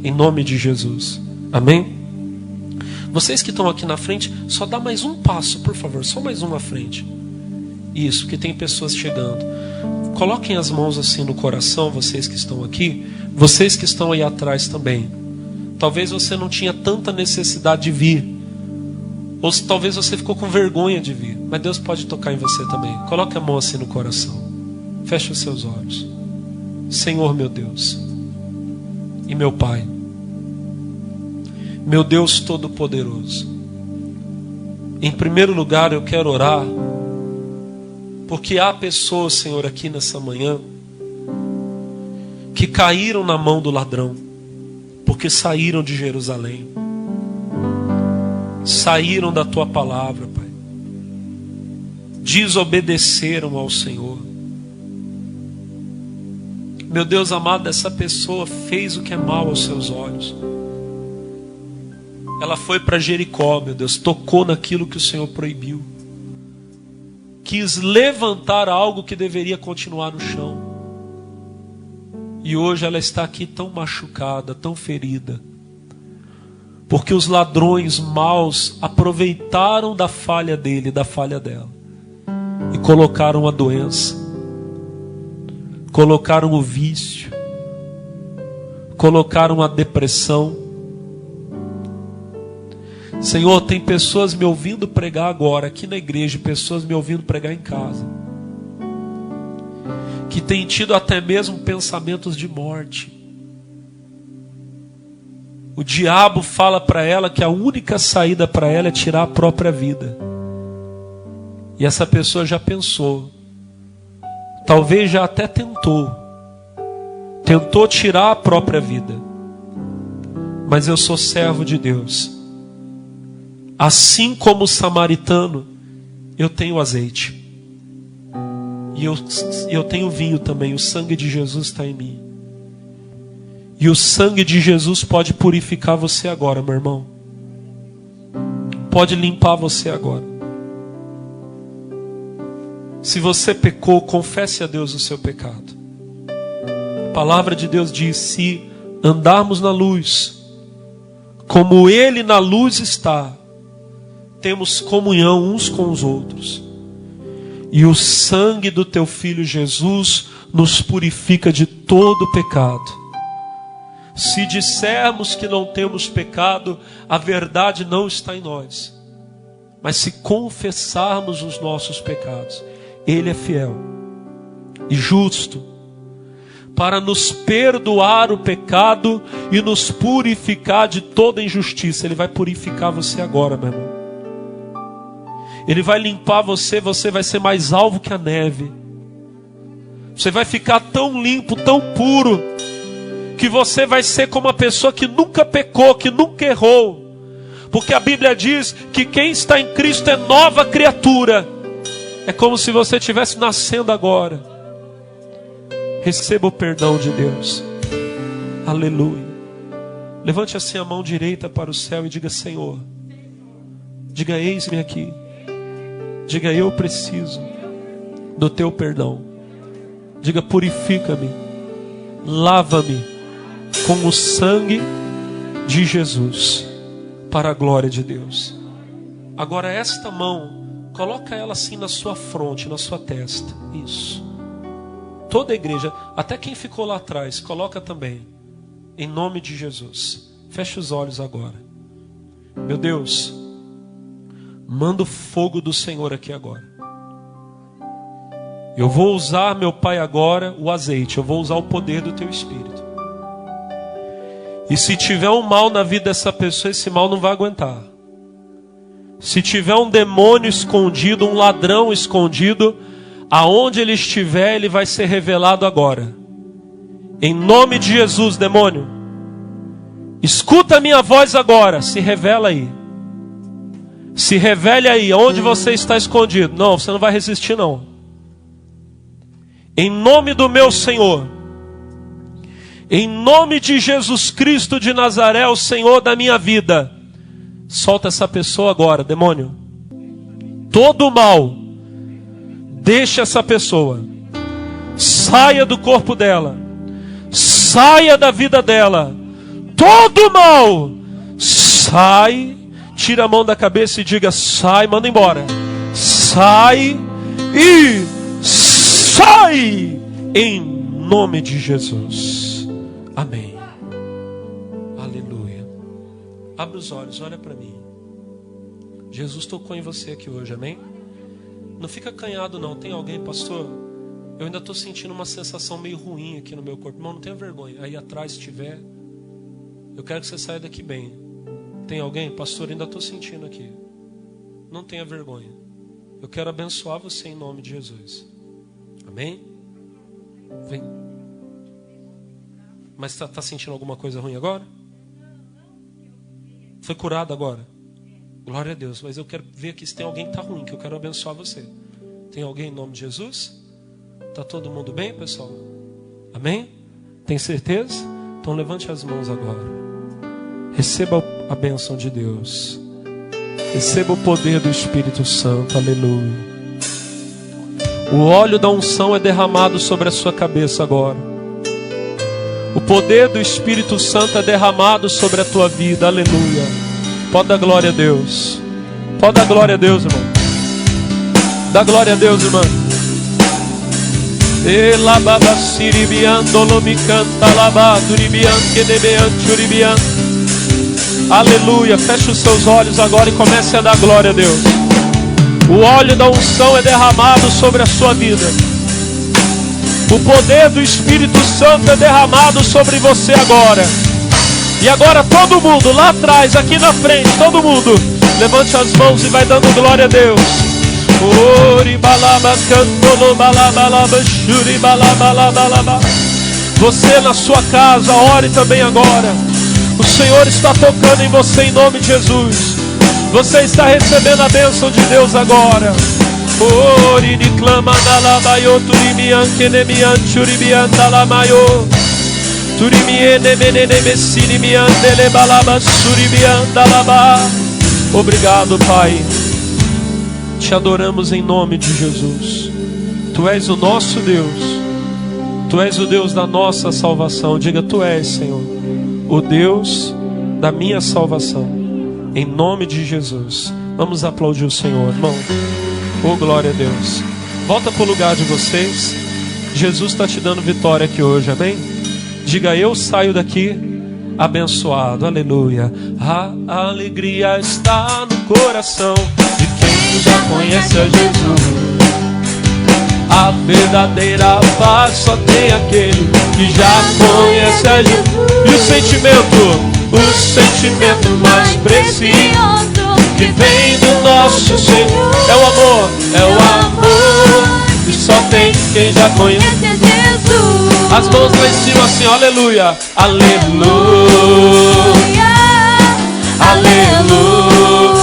Em nome de Jesus. Amém? Vocês que estão aqui na frente, só dá mais um passo, por favor. Só mais um à frente. Isso, que tem pessoas chegando. Coloquem as mãos assim no coração, vocês que estão aqui. Vocês que estão aí atrás também. Talvez você não tinha tanta necessidade de vir. Ou talvez você ficou com vergonha de vir. Mas Deus pode tocar em você também. Coloque a mão assim no coração. Feche os seus olhos. Senhor meu Deus e meu Pai, meu Deus Todo-Poderoso, em primeiro lugar eu quero orar porque há pessoas, Senhor, aqui nessa manhã que caíram na mão do ladrão porque saíram de Jerusalém, saíram da Tua palavra, Pai, desobedeceram ao Senhor. Meu Deus amado, essa pessoa fez o que é mal aos seus olhos. Ela foi para Jericó, meu Deus, tocou naquilo que o Senhor proibiu. Quis levantar algo que deveria continuar no chão. E hoje ela está aqui tão machucada, tão ferida. Porque os ladrões maus aproveitaram da falha dele, da falha dela. E colocaram a doença. Colocaram o vício. Colocaram a depressão. Senhor, tem pessoas me ouvindo pregar agora aqui na igreja, pessoas me ouvindo pregar em casa, que têm tido até mesmo pensamentos de morte. o diabo fala para ela que a única saída para ela é tirar a própria vida. E essa pessoa já pensou, talvez já até tentou tirar a própria vida. Mas eu sou servo de Deus. Assim como o samaritano, eu tenho azeite. E eu tenho vinho também. O sangue de Jesus está em mim. E o sangue de Jesus pode purificar você agora, meu irmão. Pode limpar você agora. Se você pecou, confesse a Deus o seu pecado. A palavra de Deus diz: se andarmos na luz, como Ele na luz está, temos comunhão uns com os outros. E o sangue do teu Filho Jesus nos purifica de todo pecado. Se dissermos que não temos pecado, a verdade não está em nós. Mas se confessarmos os nossos pecados, Ele é fiel e justo para nos perdoar o pecado e nos purificar de toda injustiça. Ele vai purificar você agora, meu irmão. Ele vai limpar você, você vai ser mais alvo que a neve. Você vai ficar tão limpo, tão puro, que você vai ser como uma pessoa que nunca pecou, que nunca errou. Porque a Bíblia diz que quem está em Cristo é nova criatura. É como se você estivesse nascendo agora. Receba o perdão de Deus. Aleluia. Levante assim a mão direita para o céu e diga: Senhor, diga: eis-me aqui. Diga: eu preciso do teu perdão. Diga: purifica-me, lava-me com o sangue de Jesus, para a glória de Deus. Agora esta mão, coloca ela assim na sua fronte, na sua testa. Isso. Toda a igreja, até quem ficou lá atrás, coloca também. Em nome de Jesus. Feche os olhos agora. Meu Deus, manda o fogo do Senhor aqui agora. Eu vou usar, meu Pai, agora o azeite. Eu vou usar o poder do teu Espírito. E se tiver um mal na vida dessa pessoa, esse mal não vai aguentar. Se tiver um demônio escondido, um ladrão escondido, aonde ele estiver, ele vai ser revelado agora. Em nome de Jesus, demônio, escuta a minha voz agora. Se revela aí. Se revele aí, onde você está escondido. Não, você não vai resistir não. Em nome do meu Senhor, em nome de Jesus Cristo de Nazaré, o Senhor da minha vida, solta essa pessoa agora, demônio. Todo mal, deixa essa pessoa. Saia do corpo dela. Saia da vida dela. Todo mal, sai. Tira a mão da cabeça e diga: sai, manda embora. Sai e sai em nome de Jesus. Amém. Aleluia. Abre os olhos, olha para mim. Jesus tocou em você aqui hoje, amém? Não fica acanhado não. Tem alguém, pastor? Eu ainda estou sentindo uma sensação meio ruim aqui no meu corpo. Irmão, não tenha vergonha. Aí atrás se tiver, eu quero que você saia daqui bem. Tem alguém? Pastor, ainda estou sentindo aqui. Não tenha vergonha. Eu quero abençoar você em nome de Jesus. Amém? Vem. Mas está sentindo alguma coisa ruim agora? Foi curado agora? Glória a Deus. Mas eu quero ver aqui se tem alguém que está ruim, que eu quero abençoar você. Tem alguém em nome de Jesus? Está todo mundo bem, pessoal? Amém? Tem certeza? Então levante as mãos agora. Receba a bênção de Deus. Receba o poder do Espírito Santo. Aleluia. O óleo da unção é derramado sobre a sua cabeça agora. O poder do Espírito Santo é derramado sobre a tua vida. Aleluia. Pode dar glória a Deus. Pode dar glória a Deus, irmão. Dá glória a Deus, irmão. Aleluia. Feche os seus olhos agora e comece a dar glória a Deus. O óleo da unção é derramado sobre a sua vida. O poder do Espírito Santo é derramado sobre você agora. E agora todo mundo lá atrás, aqui na frente, todo mundo, levante as mãos e vai dando glória a Deus. Você na sua casa, ore também agora. O Senhor está tocando em você em nome de Jesus. Você está recebendo a bênção de Deus agora. Obrigado, Pai. Te adoramos em nome de Jesus. Tu és o nosso Deus. Tu és o Deus da nossa salvação. Diga, Tu és, Senhor, o Deus da minha salvação. Em nome de Jesus. Vamos aplaudir o Senhor, irmão. Oh, glória a Deus. Volta para o lugar de vocês. Jesus está te dando vitória aqui hoje, amém? Diga, eu saio daqui abençoado, aleluia. A alegria está no coração de quem já conhece a Jesus. A verdadeira paz só tem aquele que já conhece a Jesus. E o sentimento mais precioso que vem do nosso Senhor é o amor, que só tem quem já conhece Jesus. As mãos lá em cima assim, aleluia, aleluia, aleluia,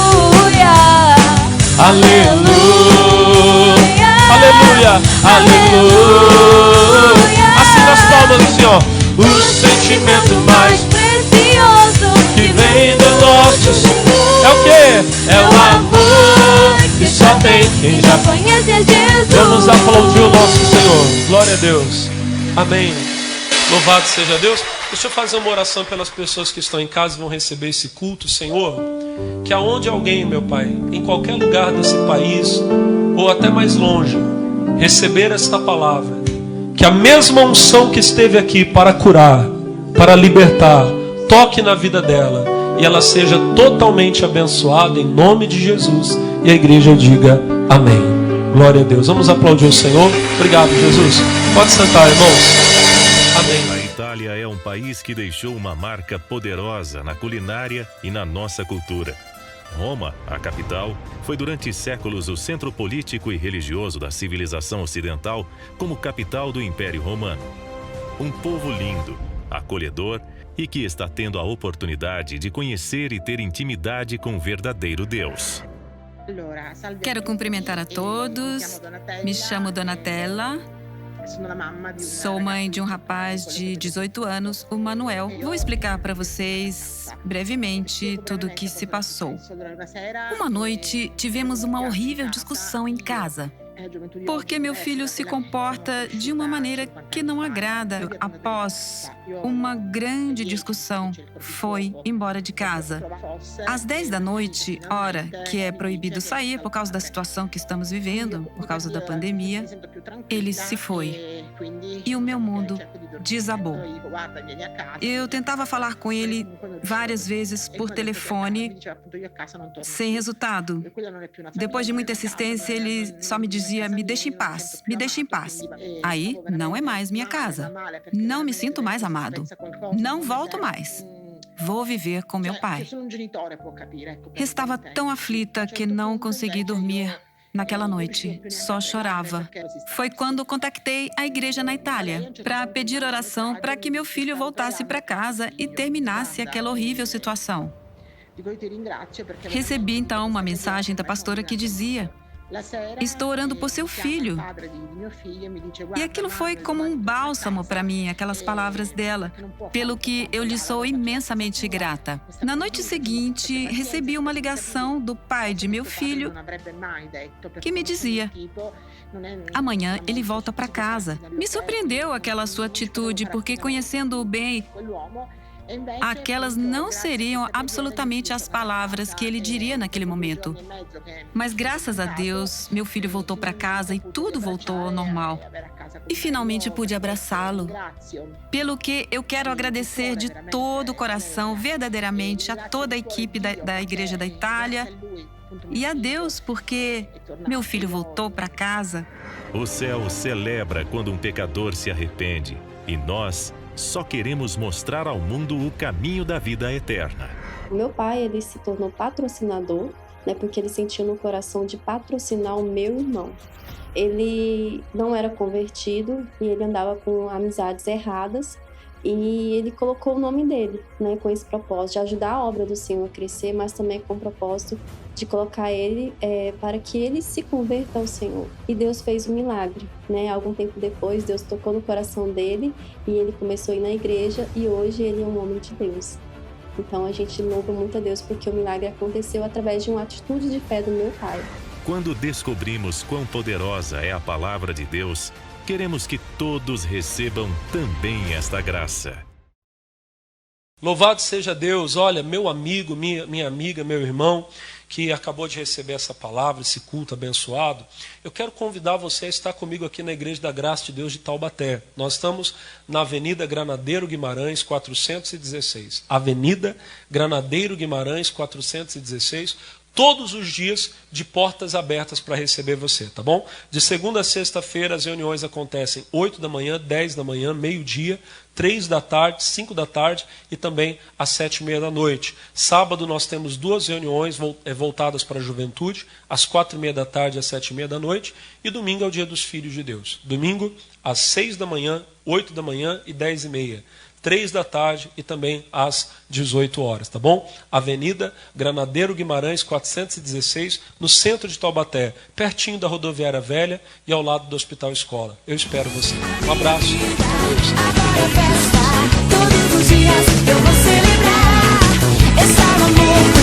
aleluia, aleluia, aleluia. Assim nas palmas assim, ó. O sentimento mais precioso que vem do nosso Senhor é o quê? É o amor que só tem quem já conhece Jesus. Vamos aplaudir o nosso Senhor. Glória a Deus. Amém. Louvado seja Deus. Deixa eu fazer uma oração pelas pessoas que estão em casa e vão receber esse culto, Senhor. Que aonde alguém, meu Pai, em qualquer lugar desse país ou até mais longe, receber esta palavra, que a mesma unção que esteve aqui para curar, para libertar, toque na vida dela e ela seja totalmente abençoada em nome de Jesus. E a igreja diga amém. Glória a Deus. Vamos aplaudir o Senhor. Obrigado, Jesus. Pode sentar, irmãos. Amém. A Itália é um país que deixou uma marca poderosa na culinária e na nossa cultura. Roma, a capital, foi durante séculos o centro político e religioso da civilização ocidental como capital do Império Romano. Um povo lindo, acolhedor e que está tendo a oportunidade de conhecer e ter intimidade com o verdadeiro Deus. Quero cumprimentar a todos. Me chamo Donatella. Sou mãe de um rapaz de 18 anos, o Manuel. Vou explicar para vocês brevemente tudo o que se passou. Uma noite tivemos uma horrível discussão em casa, porque meu filho se comporta de uma maneira que não agrada. Após uma grande discussão, foi embora de casa. Às 10 da noite, hora que é proibido sair por causa da situação que estamos vivendo, por causa da pandemia, ele se foi. E o meu mundo desabou. Eu tentava falar com ele várias vezes por telefone, sem resultado. Depois de muita insistência, ele só me dizia: me deixe em paz, me deixe em paz. Aí, não é mais minha casa. Não me sinto mais amado. Não volto mais. Vou viver com meu pai. Estava tão aflita que não consegui dormir naquela noite. Só chorava. Foi quando contactei a igreja na Itália para pedir oração para que meu filho voltasse para casa e terminasse aquela horrível situação. Recebi então uma mensagem da pastora que dizia: estou orando por seu filho. E aquilo foi como um bálsamo para mim, aquelas palavras dela, pelo que eu lhe sou imensamente grata. Na noite seguinte, recebi uma ligação do pai de meu filho que me dizia: amanhã ele volta para casa. Me surpreendeu aquela sua atitude, porque conhecendo-o bem, aquelas não seriam absolutamente as palavras que ele diria naquele momento. Mas graças a Deus, meu filho voltou para casa e tudo voltou ao normal. E finalmente pude abraçá-lo. Pelo que eu quero agradecer de todo o coração, verdadeiramente, a toda a equipe da Igreja da Itália e a Deus, porque meu filho voltou para casa. O céu celebra quando um pecador se arrepende. E nós só queremos mostrar ao mundo o caminho da vida eterna. O meu pai, ele se tornou patrocinador, né, porque ele sentiu no coração de patrocinar o meu irmão. Ele não era convertido e ele andava com amizades erradas, e ele colocou o nome dele, né, com esse propósito de ajudar a obra do Senhor a crescer, mas também com o propósito de colocar ele para que ele se converta ao Senhor. E Deus fez um milagre, né? Algum tempo depois, Deus tocou no coração dele e ele começou a ir na igreja, e hoje ele é um homem de Deus. Então a gente louva muito a Deus porque o milagre aconteceu através de uma atitude de fé do meu pai. Quando descobrimos quão poderosa é a palavra de Deus, queremos que todos recebam também esta graça. Louvado seja Deus. Olha, meu amigo, minha amiga, meu irmão, que acabou de receber essa palavra, esse culto abençoado, eu quero convidar você a estar comigo aqui na Igreja da Graça de Deus de Taubaté. Nós estamos na Avenida Granadeiro Guimarães, 416. Avenida Granadeiro Guimarães, 416. Todos os dias de portas abertas para receber você, tá bom? De segunda a sexta-feira as reuniões acontecem 8 da manhã, 10 da manhã, meio-dia, 3 da tarde, 5 da tarde e também às 7h30 da noite. Sábado nós temos 2 reuniões voltadas para a juventude, às 4h30 da tarde e às 7h30 da noite. E domingo é o dia dos filhos de Deus. Domingo às 6 da manhã, 8 da manhã e 10h30. 3 da tarde e também às 18 horas, tá bom? Avenida Granadeiro Guimarães, 416, no centro de Taubaté, pertinho da Rodoviária Velha e ao lado do Hospital Escola. Eu espero você. Um abraço. Agora é festa, todos os dias eu vou celebrar esse amor.